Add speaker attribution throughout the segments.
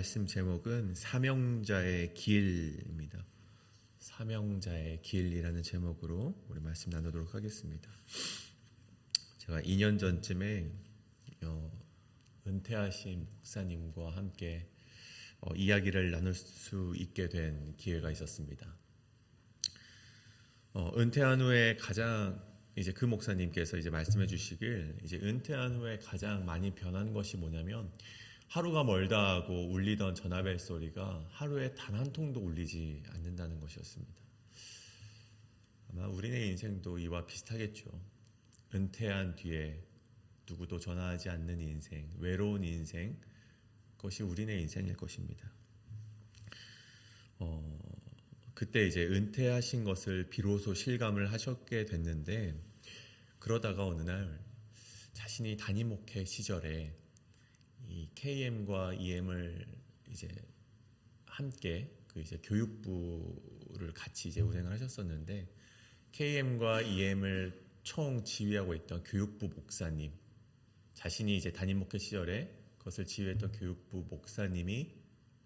Speaker 1: 말씀 제목은 사명자의 길입니다. 사명자의 길이라는 제목으로 우리 말씀 나누도록 하겠습니다. 제가 2년 전쯤에 은퇴하신 목사님과 함께 이야기를 나눌 수 있게 된 기회가 있었습니다. 은퇴한 후에 가장 이제 그 목사님께서 이제 말씀해 주시길, 이제 은퇴한 후에 가장 많이 변한 것이 뭐냐면, 하루가 멀다 하고 울리던 전화벨 소리가 하루에 단 한 통도 울리지 않는다는 것이었습니다. 아마 우리네 인생도 이와 비슷하겠죠. 은퇴한 뒤에 누구도 전화하지 않는 인생, 외로운 인생, 그것이 우리네 인생일 것입니다. 그때 이제 은퇴하신 것을 비로소 실감을 하셨게 됐는데, 그러다가 어느 날 자신이 담임 목회 시절에 이 KM과 EM을 이제 함께 그 이제 교육부를 같이 이제 운행을 하셨었는데, KM과 EM을 총 지휘하고 있던 교육부 목사님, 자신이 이제 담임 목회 시절에 그것을 지휘했던 교육부 목사님이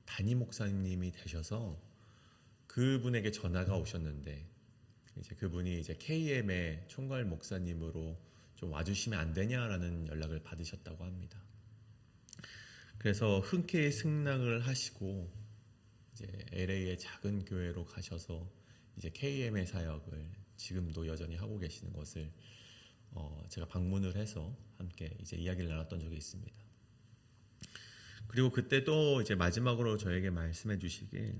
Speaker 1: 담임 목사님이 되셔서 그분에게 전화가 오셨는데, 이제 그분이 이제 KM의 총괄 목사님으로 좀 와주시면 안 되냐라는 연락을 받으셨다고 합니다. 그래서 흔쾌히 승낙을 하시고 이제 LA의 작은 교회로 가셔서 이제 KM의 사역을 지금도 여전히 하고 계시는 것을 제가 방문을 해서 함께 이제 이야기를 나눴던 적이 있습니다. 그리고 그때 또 이제 마지막으로 저에게 말씀해 주시길,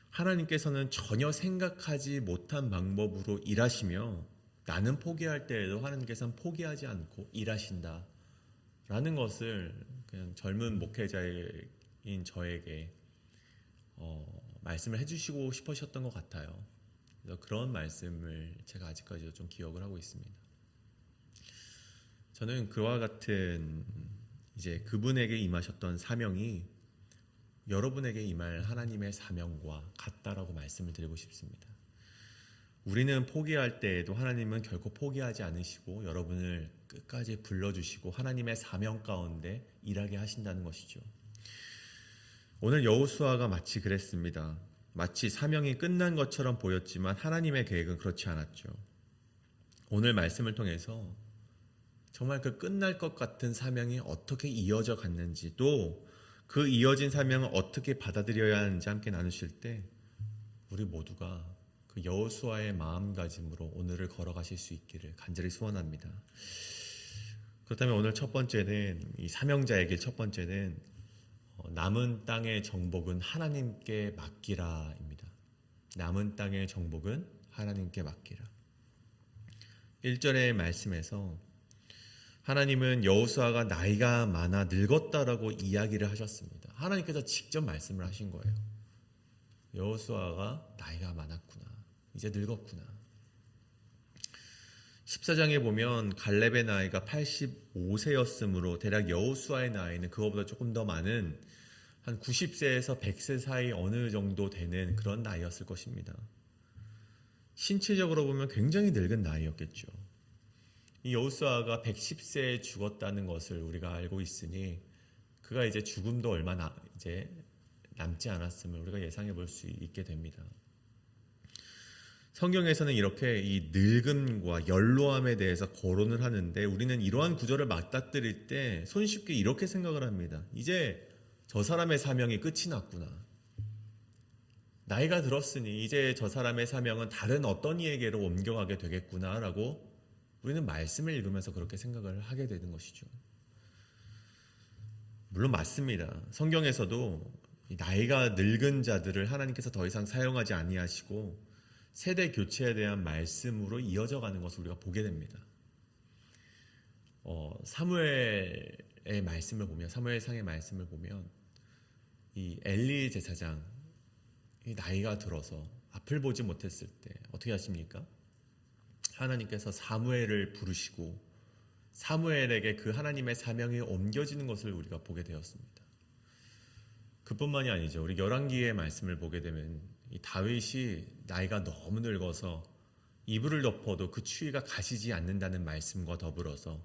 Speaker 1: 하나님께서는 전혀 생각하지 못한 방법으로 일하시며 나는 포기할 때에도 하나님께서는 포기하지 않고 일하신다 라는 것을 그냥 젊은 목회자인 저에게 말씀을 해주시고 싶으셨던 것 같아요. 그래서 그런 말씀을 제가 아직까지도 좀 기억을 하고 있습니다. 저는 그와 같은 이제 그분에게 임하셨던 사명이 여러분에게 임할 하나님의 사명과 같다라고 말씀을 드리고 싶습니다. 우리는 포기할 때에도 하나님은 결코 포기하지 않으시고 여러분을 끝까지 불러주시고 하나님의 사명 가운데 일하게 하신다는 것이죠. 오늘 여호수아가 마치 그랬습니다. 마치 사명이 끝난 것처럼 보였지만 하나님의 계획은 그렇지 않았죠. 오늘 말씀을 통해서 정말 그 끝날 것 같은 사명이 어떻게 이어져 갔는지, 또 그 이어진 사명을 어떻게 받아들여야 하는지 함께 나누실 때 우리 모두가 그 여호수아의 마음가짐으로 오늘을 걸어가실 수 있기를 간절히 소원합니다. 그렇다면 오늘 첫 번째는, 이 사명자의 길 첫 번째는 남은 땅의 정복은 하나님께 맡기라입니다. 남은 땅의 정복은 하나님께 맡기라. 1절의 말씀에서 하나님은 여호수아가 나이가 많아 늙었다라고 이야기를 하셨습니다. 하나님께서 직접 말씀을 하신 거예요. 여호수아가 나이가 많았구나, 이제 늙었구나. 14장에 보면 갈렙의 나이가 85세였으므로 대략 여호수아의 나이는 그거보다 조금 더 많은 한 90세에서 100세 사이 어느 정도 되는 그런 나이였을 것입니다. 신체적으로 보면 굉장히 늙은 나이였겠죠. 이 여호수아가 110세에 죽었다는 것을 우리가 알고 있으니 그가 이제 죽음도 얼마 이제 남지 않았음을 우리가 예상해 볼 수 있게 됩니다. 성경에서는 이렇게 이 늙음과 연로함에 대해서 거론을 하는데, 우리는 이러한 구절을 맞닥뜨릴 때 손쉽게 이렇게 생각을 합니다. 이제 저 사람의 사명이 끝이 났구나. 나이가 들었으니 이제 저 사람의 사명은 다른 어떤 이에게로 옮겨가게 되겠구나라고 우리는 말씀을 읽으면서 그렇게 생각을 하게 되는 것이죠. 물론 맞습니다. 성경에서도 나이가 늙은 자들을 하나님께서 더 이상 사용하지 아니하시고 세대 교체에 대한 말씀으로 이어져 가는 것을 우리가 보게 됩니다. 사무엘의 말씀을 보면, 사무엘상의 말씀을 보면 이 엘리 제사장이 나이가 들어서 앞을 보지 못했을 때 어떻게 하십니까? 하나님께서 사무엘을 부르시고 사무엘에게 그 하나님의 사명이 옮겨지는 것을 우리가 보게 되었습니다. 그뿐만이 아니죠. 우리 열왕기의 말씀을 보게 되면 이 다윗이 나이가 너무 늙어서 이불을 덮어도 그 추위가 가시지 않는다는 말씀과 더불어서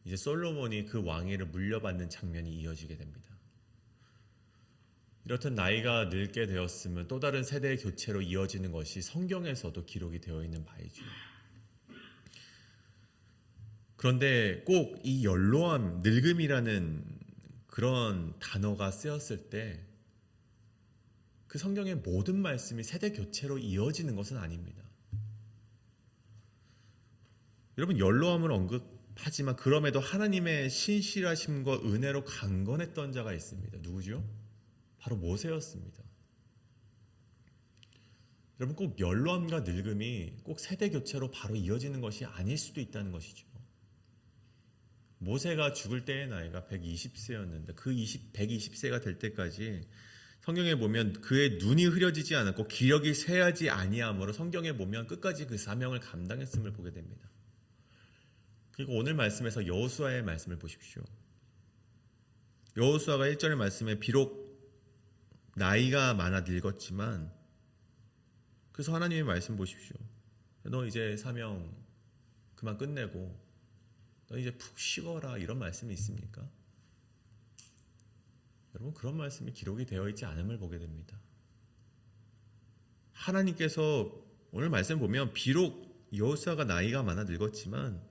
Speaker 1: 이제 솔로몬이 그 왕위를 물려받는 장면이 이어지게 됩니다. 이렇듯 나이가 늙게 되었으면 또 다른 세대의 교체로 이어지는 것이 성경에서도 기록이 되어 있는 바이죠. 그런데 꼭 이 연로함, 늙음이라는 그런 단어가 쓰였을 때 그 성경의 모든 말씀이 세대 교체로 이어지는 것은 아닙니다. 여러분, 연로함을 언급하지만 그럼에도 하나님의 신실하심과 은혜로 강건했던 자가 있습니다. 누구죠? 바로 모세였습니다. 여러분, 꼭 연로함과 늙음이 꼭 세대 교체로 바로 이어지는 것이 아닐 수도 있다는 것이죠. 모세가 죽을 때의 나이가 120세였는데 그 120세가 될 때까지 성경에 보면 그의 눈이 흐려지지 않았고 기력이 쇠하지 아니함으로 성경에 보면 끝까지 그 사명을 감당했음을 보게 됩니다. 그리고 오늘 말씀에서 여호수아의 말씀을 보십시오. 여호수아가 1절의 말씀에 비록 나이가 많아 늙었지만 그래서 하나님의 말씀 보십시오. 너 이제 사명 그만 끝내고 너 이제 푹 쉬거라, 이런 말씀이 있습니까? 여러분, 그런 말씀이 기록이 되어 있지 않음을 보게 됩니다. 하나님께서 오늘 말씀 보면 비록 여호수아가 나이가 많아 늙었지만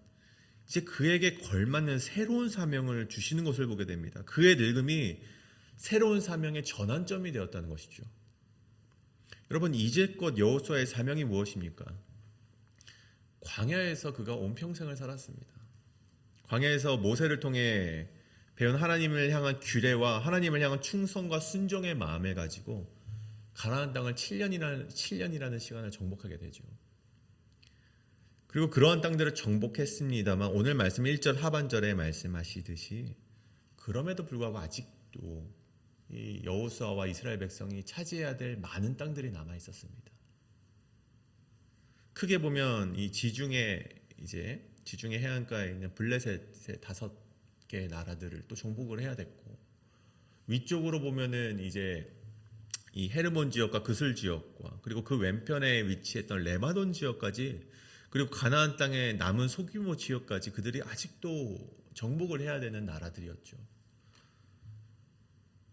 Speaker 1: 이제 그에게 걸맞는 새로운 사명을 주시는 것을 보게 됩니다. 그의 늙음이 새로운 사명의 전환점이 되었다는 것이죠. 여러분, 이제껏 여호수아의 사명이 무엇입니까? 광야에서 그가 온 평생을 살았습니다. 광야에서 모세를 통해 배운 하나님을 향한 규례와 하나님을 향한 충성과 순종의 마음을 가지고 가나안 땅을 7년이라는 시간을 정복하게 되죠. 그리고 그러한 땅들을 정복했습니다만 오늘 말씀 1절 하반절에 말씀하시듯이 그럼에도 불구하고 아직도 이 여호수아와 이스라엘 백성이 차지해야 될 많은 땅들이 남아 있었습니다. 크게 보면 이 지중해 해안가에 있는 블레셋의 5개 나라들을 또 정복을 해야 됐고, 위쪽으로 보면은 이제 이 헤르몬 지역과 그슬 지역과 그리고 그 왼편에 위치했던 레바논 지역까지, 그리고 가나안 땅의 남은 소규모 지역까지 그들이 아직도 정복을 해야 되는 나라들이었죠.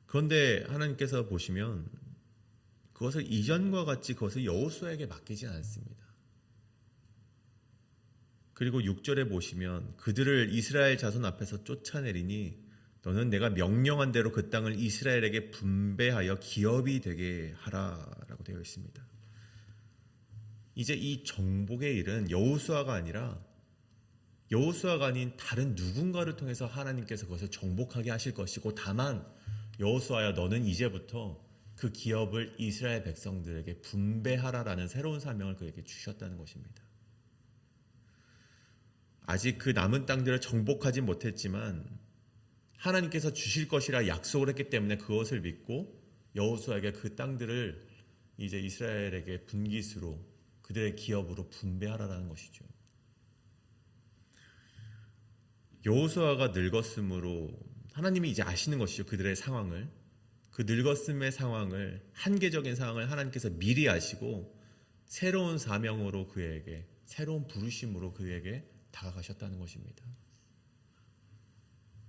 Speaker 1: 그런데 하나님께서 보시면 그것을 이전과 같이 그것을 여호수아에게 맡기지 않습니다. 그리고 6절에 보시면 그들을 이스라엘 자손 앞에서 쫓아내리니 너는 내가 명령한 대로 그 땅을 이스라엘에게 분배하여 기업이 되게 하라라고 되어 있습니다. 이제 이 정복의 일은 여호수아가 아닌 다른 누군가를 통해서 하나님께서 그것을 정복하게 하실 것이고, 다만 여호수아야, 너는 이제부터 그 기업을 이스라엘 백성들에게 분배하라라는 새로운 사명을 그에게 주셨다는 것입니다. 아직 그 남은 땅들을 정복하지 못했지만 하나님께서 주실 것이라 약속을 했기 때문에 그것을 믿고 여호수아에게 그 땅들을 이제 이스라엘에게 분깃으로, 그들의 기업으로 분배하라는 것이죠. 여호수아가 늙었으므로 하나님이 이제 아시는 것이죠. 그들의 상황을, 그 늙었음의 상황을, 한계적인 상황을 하나님께서 미리 아시고 새로운 사명으로 그에게, 새로운 부르심으로 그에게 다가가셨다는 것입니다.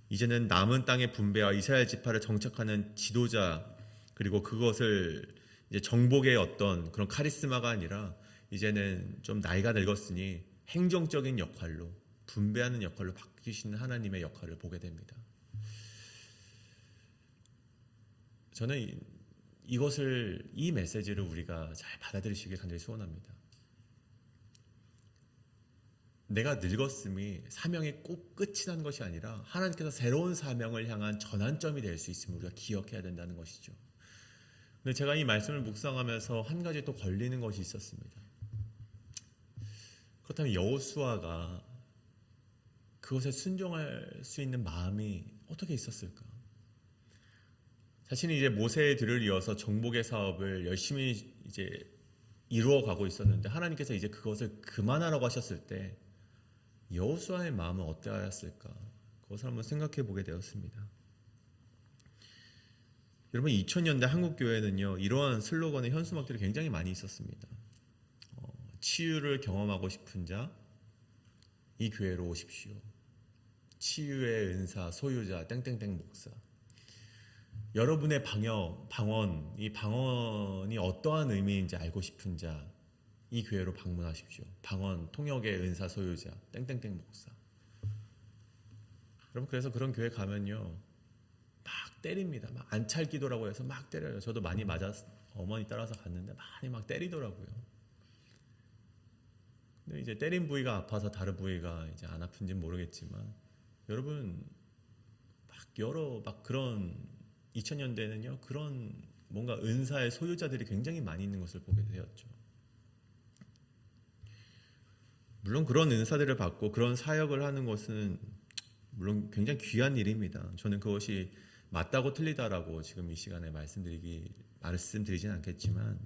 Speaker 1: 이제는 남은 땅의 분배와 이스라엘 지파를 정착하는 지도자, 그리고 그것을 이제 정복의 어떤 그런 카리스마가 아니라 이제는 좀 나이가 늙었으니 행정적인 역할로, 분배하는 역할로 바뀌시는 하나님의 역할을 보게 됩니다. 저는 이 메시지를 우리가 잘 받아들이시길 간절히 소원합니다. 내가 늙었음이 사명의 꼭 끝이 난 것이 아니라 하나님께서 새로운 사명을 향한 전환점이 될 수 있음을 우리가 기억해야 된다는 것이죠. 근데 제가 이 말씀을 묵상하면서 한 가지 또 걸리는 것이 있었습니다. 그렇다면 여호수아가 그것에 순종할 수 있는 마음이 어떻게 있었을까? 자신이 이제 모세의 뒤를 이어서 정복의 사업을 열심히 이제 이루어가고 있었는데 하나님께서 이제 그것을 그만하라고 하셨을 때 여호수아의 마음은 어떠하였을까? 그것을 한번 생각해 보게 되었습니다. 여러분, 2000년대 한국 교회는요, 이러한 슬로건의 현수막들이 굉장히 많이 있었습니다. 치유를 경험하고 싶은 자, 이 교회로 오십시오. 치유의 은사 소유자 땡땡땡 목사. 여러분의 방언, 이 방언이 어떠한 의미인지 알고 싶은 자, 이 교회로 방문하십시오. 방언, 통역의 은사 소유자, 땡땡땡 목사. 여러분, 그래서 그런 교회 가면요, 막 때립니다. 막 안찰기도라고 해서 막 때려요. 저도 많이 어머니 따라서 갔는데 많이 막 때리더라고요. 근데 이제 때린 부위가 아파서 다른 부위가 이제 안 아픈지는 모르겠지만, 여러분, 막 그런 2000년대에는요, 그런 뭔가 은사의 소유자들이 굉장히 많이 있는 것을 보게 되었죠. 물론 그런 은사들을 받고 그런 사역을 하는 것은 물론 굉장히 귀한 일입니다. 저는 그것이 맞다고 틀리다라고 지금 이 시간에 말씀드리진 않겠지만,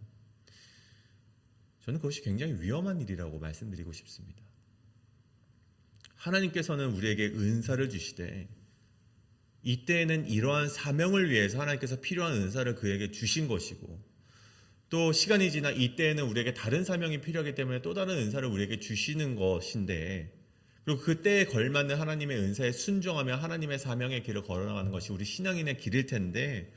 Speaker 1: 저는 그것이 굉장히 위험한 일이라고 말씀드리고 싶습니다. 하나님께서는 우리에게 은사를 주시되, 이때에는 이러한 사명을 위해서 하나님께서 필요한 은사를 그에게 주신 것이고, 또 시간이 지나 이때에는 우리에게 다른 사명이 필요하기 때문에 또 다른 은사를 우리에게 주시는 것인데, 그리고 그때에 걸맞는 하나님의 은사에 순종하며 하나님의 사명의 길을 걸어나가는 것이 우리 신앙인의 길일 텐데,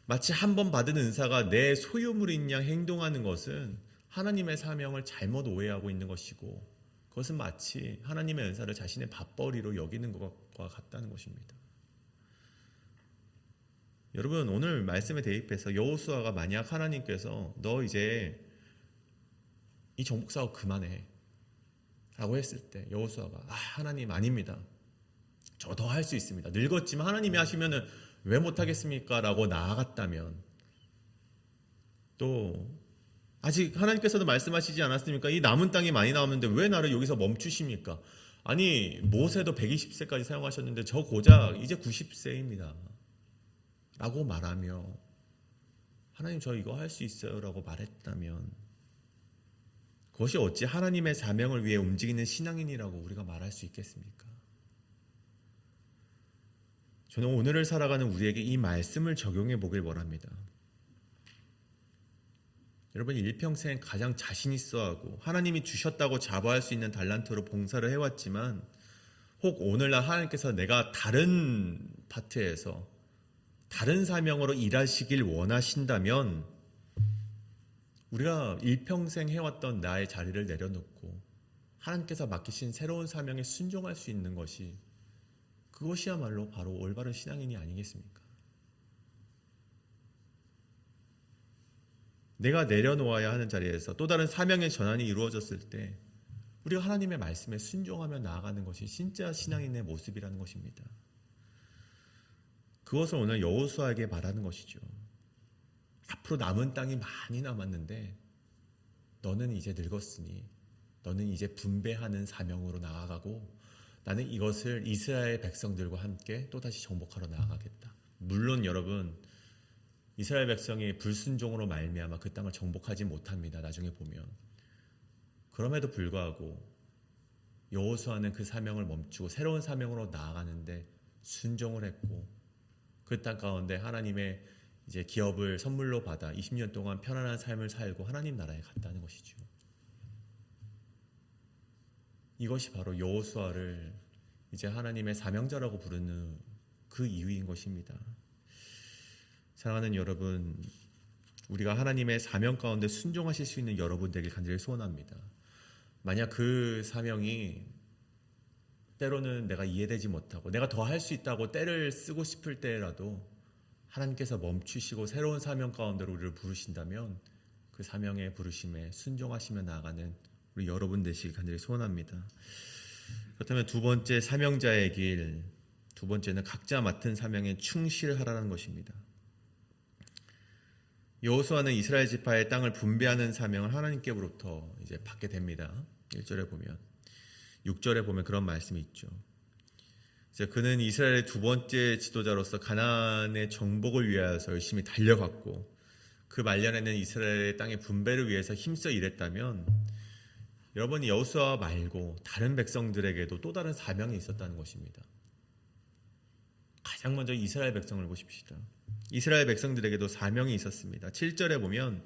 Speaker 1: 마치 한 번 받은 은사가 내 소유물인 양 행동하는 것은 하나님의 사명을 잘못 오해하고 있는 것이고, 그것은 마치 하나님의 은사를 자신의 밥벌이로 여기는 것과 같다는 것입니다. 여러분, 오늘 말씀에 대입해서 여호수아가 만약 하나님께서 너 이제 이 정복 사업 그만해 라고 했을 때, 여호수아가 하나님 아닙니다, 저 더 할 수 있습니다, 늙었지만 하나님이 하시면은 왜 못하겠습니까? 라고 나아갔다면, 또 아직 하나님께서도 말씀하시지 않았습니까? 이 남은 땅이 많이 나오는데 왜 나를 여기서 멈추십니까? 아니, 모세도 120세까지 사용하셨는데 저 고작 이제 90세입니다 라고 말하며, 하나님 저 이거 할 수 있어요 라고 말했다면, 그것이 어찌 하나님의 사명을 위해 움직이는 신앙인이라고 우리가 말할 수 있겠습니까? 저는 오늘을 살아가는 우리에게 이 말씀을 적용해 보길 원합니다. 여러분, 일평생 가장 자신 있어 하고 하나님이 주셨다고 자부할 수 있는 달란트로 봉사를 해왔지만, 혹 오늘날 하나님께서 내가 다른 파트에서 다른 사명으로 일하시길 원하신다면, 우리가 일평생 해왔던 나의 자리를 내려놓고 하나님께서 맡기신 새로운 사명에 순종할 수 있는 것이, 그것이야말로 바로 올바른 신앙인이 아니겠습니까? 내가 내려놓아야 하는 자리에서 또 다른 사명의 전환이 이루어졌을 때 우리가 하나님의 말씀에 순종하며 나아가는 것이 진짜 신앙인의 모습이라는 것입니다. 그것을 오늘 여호수아에게 말하는 것이죠. 앞으로 남은 땅이 많이 남았는데 너는 이제 늙었으니 너는 이제 분배하는 사명으로 나아가고, 나는 이것을 이스라엘 백성들과 함께 또다시 정복하러 나아가겠다. 물론 여러분, 이스라엘 백성이 불순종으로 말미암아 그 땅을 정복하지 못합니다. 나중에 보면. 그럼에도 불구하고 여호수아는 그 사명을 멈추고 새로운 사명으로 나아가는데 순종을 했고, 그 땅 가운데 하나님의 이제 기업을 선물로 받아 20년 동안 편안한 삶을 살고 하나님 나라에 갔다는 것이죠. 이것이 바로 여호수아를 이제 하나님의 사명자라고 부르는 그 이유인 것입니다. 사랑하는 여러분, 우리가 하나님의 사명 가운데 순종하실 수 있는 여러분 되길 간절히 소원합니다. 만약 그 사명이 때로는 내가 이해되지 못하고 내가 더 할 수 있다고 때를 쓰고 싶을 때라도 하나님께서 멈추시고 새로운 사명 가운데로 우리를 부르신다면, 그 사명의 부르심에 순종하시며 나아가는 우리 여러분 되시길 간절히 소원합니다. 그렇다면 두 번째, 사명자의 길. 두 번째는 각자 맡은 사명에 충실하라는 것입니다. 여호수아는 이스라엘 지파의 땅을 분배하는 사명을 하나님께로부터 이제 받게 됩니다. 1절에 보면, 6절에 보면 그런 말씀이 있죠. 그는 이스라엘의 두 번째 지도자로서 가나안의 정복을 위하여서 열심히 달려갔고, 그 말년에는 이스라엘의 땅의 분배를 위해서 힘써 일했다면, 여러분, 여호수아 말고 다른 백성들에게도 또 다른 사명이 있었다는 것입니다. 가장 먼저 이스라엘 백성을 보십시다. 이스라엘 백성들에게도 사명이 있었습니다. 7절에 보면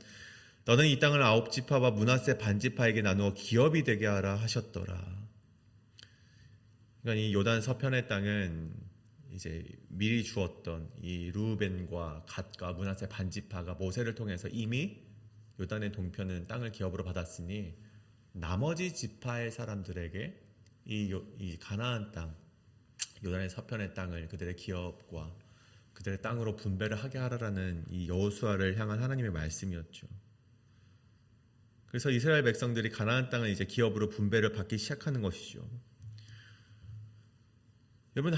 Speaker 1: 너는 이 땅을 9지파와 므낫세 반지파에게 나누어 기업이 되게 하라 하셨더라. 그러니까 이 요단 서편의 땅은 이제 미리 주었던 이 루벤과 갓과 므낫세 반지파가 모세를 통해서 이미 요단의 동편은 땅을 기업으로 받았으니 나머지 지파의 사람들에게 이 가나안 땅, 요단의 서편의 땅을 그들의 기업과 그들의 땅으로 분배를 하게 하라라는 이 여호수아를 향한 하나님의 말씀이었죠. 그래서 이스라엘 백성들이 가나안 땅을 이제 기업으로 분배를 받기 시작하는 것이죠. 여러분,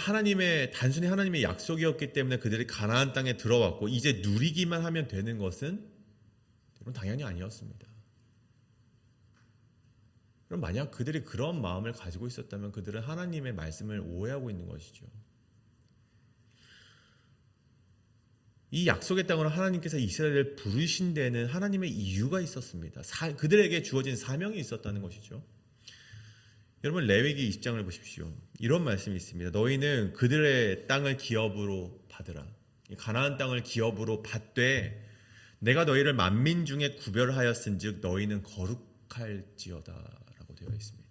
Speaker 1: 단순히 하나님의 약속이었기 때문에 그들이 가나안 땅에 들어왔고 이제 누리기만 하면 되는 것은 여러분 당연히 아니었습니다. 그럼 만약 그들이 그런 마음을 가지고 있었다면 그들은 하나님의 말씀을 오해하고 있는 것이죠. 이 약속의 땅으로 하나님께서 이스라엘을 부르신 데는 하나님의 이유가 있었습니다. 그들에게 주어진 사명이 있었다는 것이죠. 여러분, 레위기 20장을 보십시오. 이런 말씀이 있습니다. 너희는 그들의 땅을 기업으로 받으라. 가나안 땅을 기업으로 받되 내가 너희를 만민 중에 구별하였은즉 너희는 거룩할지어다 라고 되어 있습니다.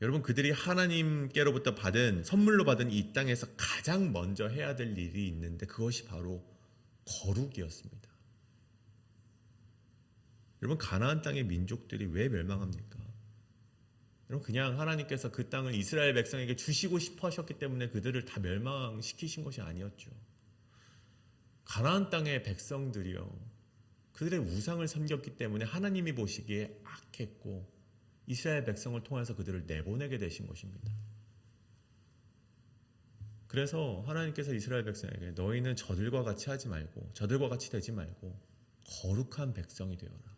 Speaker 1: 여러분, 그들이 하나님께로부터 선물로 받은 이 땅에서 가장 먼저 해야 될 일이 있는데 그것이 바로 거룩이었습니다. 여러분, 가나안 땅의 민족들이 왜 멸망합니까? 여러분, 그냥 하나님께서 그 땅을 이스라엘 백성에게 주시고 싶어 하셨기 때문에 그들을 다 멸망시키신 것이 아니었죠. 가나안 땅의 백성들이요, 그들의 우상을 섬겼기 때문에 하나님이 보시기에 악했고 이스라엘 백성을 통해서 그들을 내보내게 되신 것입니다. 그래서 하나님께서 이스라엘 백성에게 너희는 저들과 같이 되지 말고 거룩한 백성이 되어라.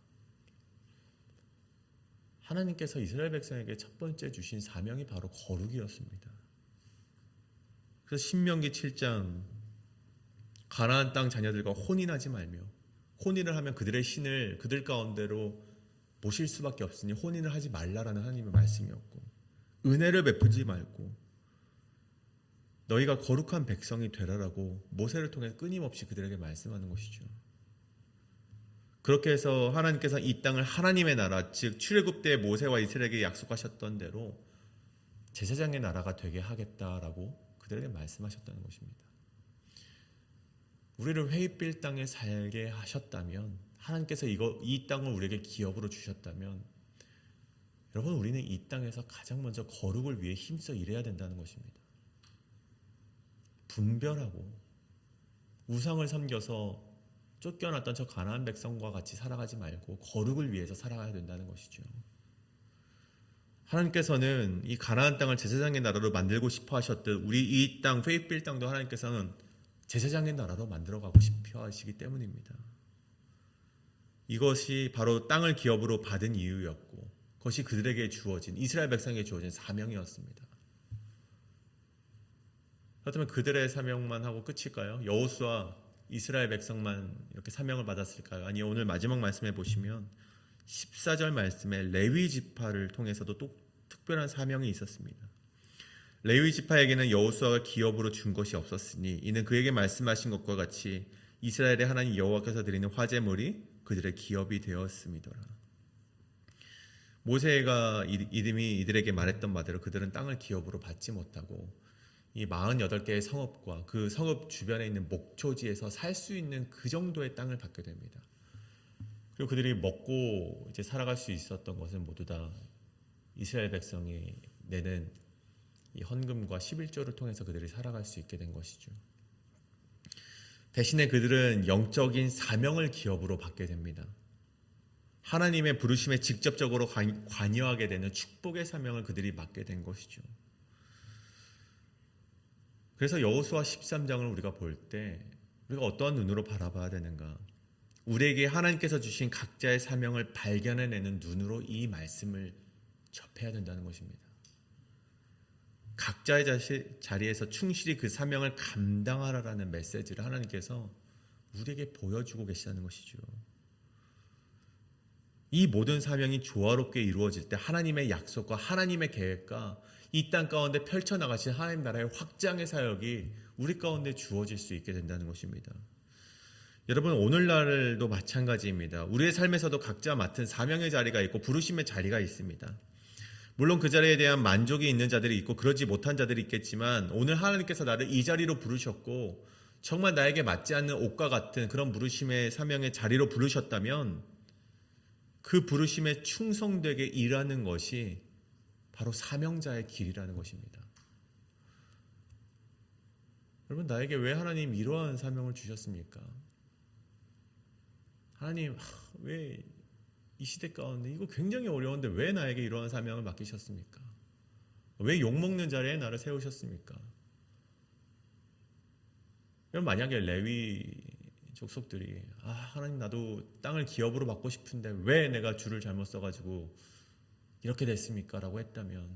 Speaker 1: 하나님께서 이스라엘 백성에게 첫 번째 주신 사명이 바로 거룩이었습니다. 그래서 신명기 7장 가나안 땅 자녀들과 혼인하지 말며, 혼인을 하면 그들의 신을 그들 가운데로 모실 수밖에 없으니 혼인을 하지 말라라는 하나님의 말씀이었고, 은혜를 베푸지 말고 너희가 거룩한 백성이 되라라고 모세를 통해 끊임없이 그들에게 말씀하는 것이죠. 그렇게 해서 하나님께서 이 땅을 하나님의 나라, 즉 출애굽 때 모세와 이스라엘에게 약속하셨던 대로 제사장의 나라가 되게 하겠다라고 그들에게 말씀하셨다는 것입니다. 우리를 회의빌 땅에 살게 하셨다면, 하나님께서 이 땅을 우리에게 기업으로 주셨다면, 여러분, 우리는 이 땅에서 가장 먼저 거룩을 위해 힘써 일해야 된다는 것입니다. 분별하고 우상을 섬겨서 쫓겨났던 저 가나안 백성과 같이 살아가지 말고 거룩을 위해서 살아가야 된다는 것이죠. 하나님께서는 이 가나안 땅을 제사장의 나라로 만들고 싶어 하셨듯 우리 이 땅, 페이필 땅도 하나님께서는 제사장의 나라로 만들어가고 싶어 하시기 때문입니다. 이것이 바로 땅을 기업으로 받은 이유였고 그것이 그들에게 주어진, 이스라엘 백성에게 주어진 사명이었습니다. 그렇다면 그들의 사명만 하고 끝일까요? 여호수아 이스라엘 백성만 이렇게 사명을 받았을까요? 아니, 오늘 마지막 말씀에 보시면 14절 말씀에 레위 지파를 통해서도 또 특별한 사명이 있었습니다. 레위 지파에게는 여호수아가 기업으로 준 것이 없었으니 이는 그에게 말씀하신 것과 같이 이스라엘의 하나님 여호와께서 드리는 화제물이 그들의 기업이 되었음이더라. 모세가 이름이 이들에게 말했던 바대로 그들은 땅을 기업으로 받지 못하고 이 48개의 성읍과 그 성읍 주변에 있는 목초지에서 살 수 있는 그 정도의 땅을 받게 됩니다. 그리고 그들이 먹고 이제 살아갈 수 있었던 것은 모두 다 이스라엘 백성이 내는 이 헌금과 11조를 통해서 그들이 살아갈 수 있게 된 것이죠. 대신에 그들은 영적인 사명을 기업으로 받게 됩니다. 하나님의 부르심에 직접적으로 관여하게 되는 축복의 사명을 그들이 맡게 된 것이죠. 그래서 여호수아 13장을 우리가 볼 때 우리가 어떠한 눈으로 바라봐야 되는가? 우리에게 하나님께서 주신 각자의 사명을 발견해내는 눈으로 이 말씀을 접해야 된다는 것입니다. 각자의 자리에서 충실히 그 사명을 감당하라라는 메시지를 하나님께서 우리에게 보여주고 계시다는 것이죠. 이 모든 사명이 조화롭게 이루어질 때 하나님의 약속과 하나님의 계획과 이 땅 가운데 펼쳐나가신 하나님 나라의 확장의 사역이 우리 가운데 주어질 수 있게 된다는 것입니다. 여러분, 오늘날도 마찬가지입니다. 우리의 삶에서도 각자 맡은 사명의 자리가 있고 부르심의 자리가 있습니다. 물론 그 자리에 대한 만족이 있는 자들이 있고 그러지 못한 자들이 있겠지만 오늘 하나님께서 나를 이 자리로 부르셨고 정말 나에게 맞지 않는 옷과 같은 그런 부르심의 사명의 자리로 부르셨다면 그 부르심에 충성되게 일하는 것이 바로 사명자의 길이라는 것입니다. 여러분, 나에게 왜 하나님 이러한 사명을 주셨습니까? 하나님, 왜 이 시대 가운데 이거 굉장히 어려운데 왜 나에게 이러한 사명을 맡기셨습니까? 왜 욕먹는 자리에 나를 세우셨습니까? 여러분, 만약에 레위 족속들이 하나님 나도 땅을 기업으로 받고 싶은데 왜 내가 줄을 잘못 써가지고 이렇게 됐습니까? 라고 했다면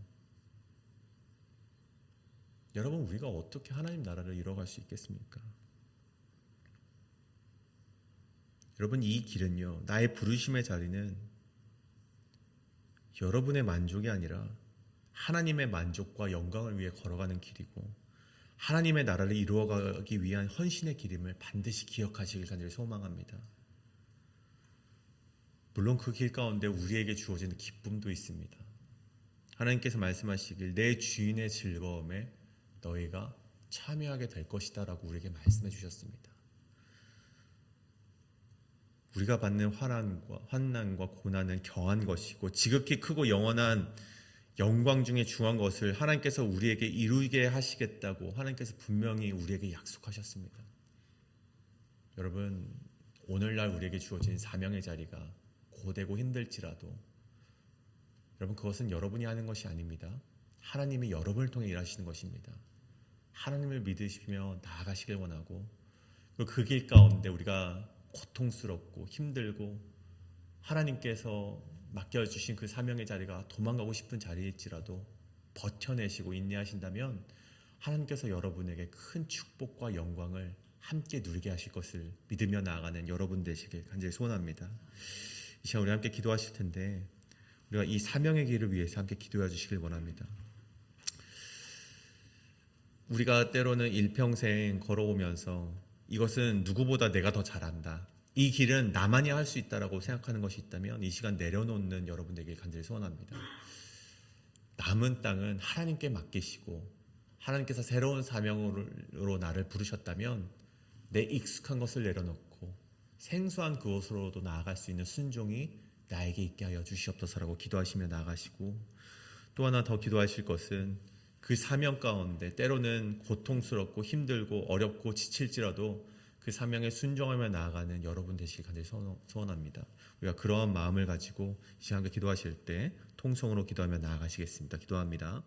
Speaker 1: 여러분, 우리가 어떻게 하나님 나라를 이뤄갈 수 있겠습니까? 여러분, 이 길은요, 나의 부르심의 자리는 여러분의 만족이 아니라 하나님의 만족과 영광을 위해 걸어가는 길이고 하나님의 나라를 이루어가기 위한 헌신의 길임을 반드시 기억하시길 간절히 소망합니다. 물론 그 길 가운데 우리에게 주어지는 기쁨도 있습니다. 하나님께서 말씀하시길 내 주인의 즐거움에 너희가 참여하게 될 것이다 라고 우리에게 말씀해 주셨습니다. 우리가 받는 환난과 고난은 경한 것이고 지극히 크고 영원한 영광 중에 중한 것을 하나님께서 우리에게 이루게 하시겠다고 하나님께서 분명히 우리에게 약속하셨습니다. 여러분, 오늘날 우리에게 주어진 사명의 자리가 고되고 힘들지라도 여러분, 그것은 여러분이 하는 것이 아닙니다. 하나님이 여러분을 통해 일하시는 것입니다. 하나님을 믿으시며 나아가시길 원하고 그리고 그 길 가운데 우리가 고통스럽고 힘들고 하나님께서 맡겨주신 그 사명의 자리가 도망가고 싶은 자리일지라도 버텨내시고 인내하신다면 하나님께서 여러분에게 큰 축복과 영광을 함께 누리게 하실 것을 믿으며 나아가는 여러분 되시길 간절히 소원합니다. 이 시간 우리 함께 기도하실 텐데 우리가 이 사명의 길을 위해서 함께 기도해 주시길 원합니다. 우리가 때로는 일평생 걸어오면서 이것은 누구보다 내가 더 잘한다, 이 길은 나만이 할 수 있다라고 생각하는 것이 있다면 이 시간 내려놓는 여러분에게 간절히 소원합니다. 남은 땅은 하나님께 맡기시고 하나님께서 새로운 사명으로 나를 부르셨다면 내 익숙한 것을 내려놓고 생소한 그곳으로도 나아갈 수 있는 순종이 나에게 있게 하여 주시옵소서라고 기도하시며 나아가시고, 또 하나 더 기도하실 것은 그 사명 가운데 때로는 고통스럽고 힘들고 어렵고 지칠지라도 그 사명에 순종하며 나아가는 여러분 되시길 간절히 소원합니다. 우리가 그러한 마음을 가지고 이 시간에 기도하실 때 통성으로 기도하며 나아가시겠습니다. 기도합니다.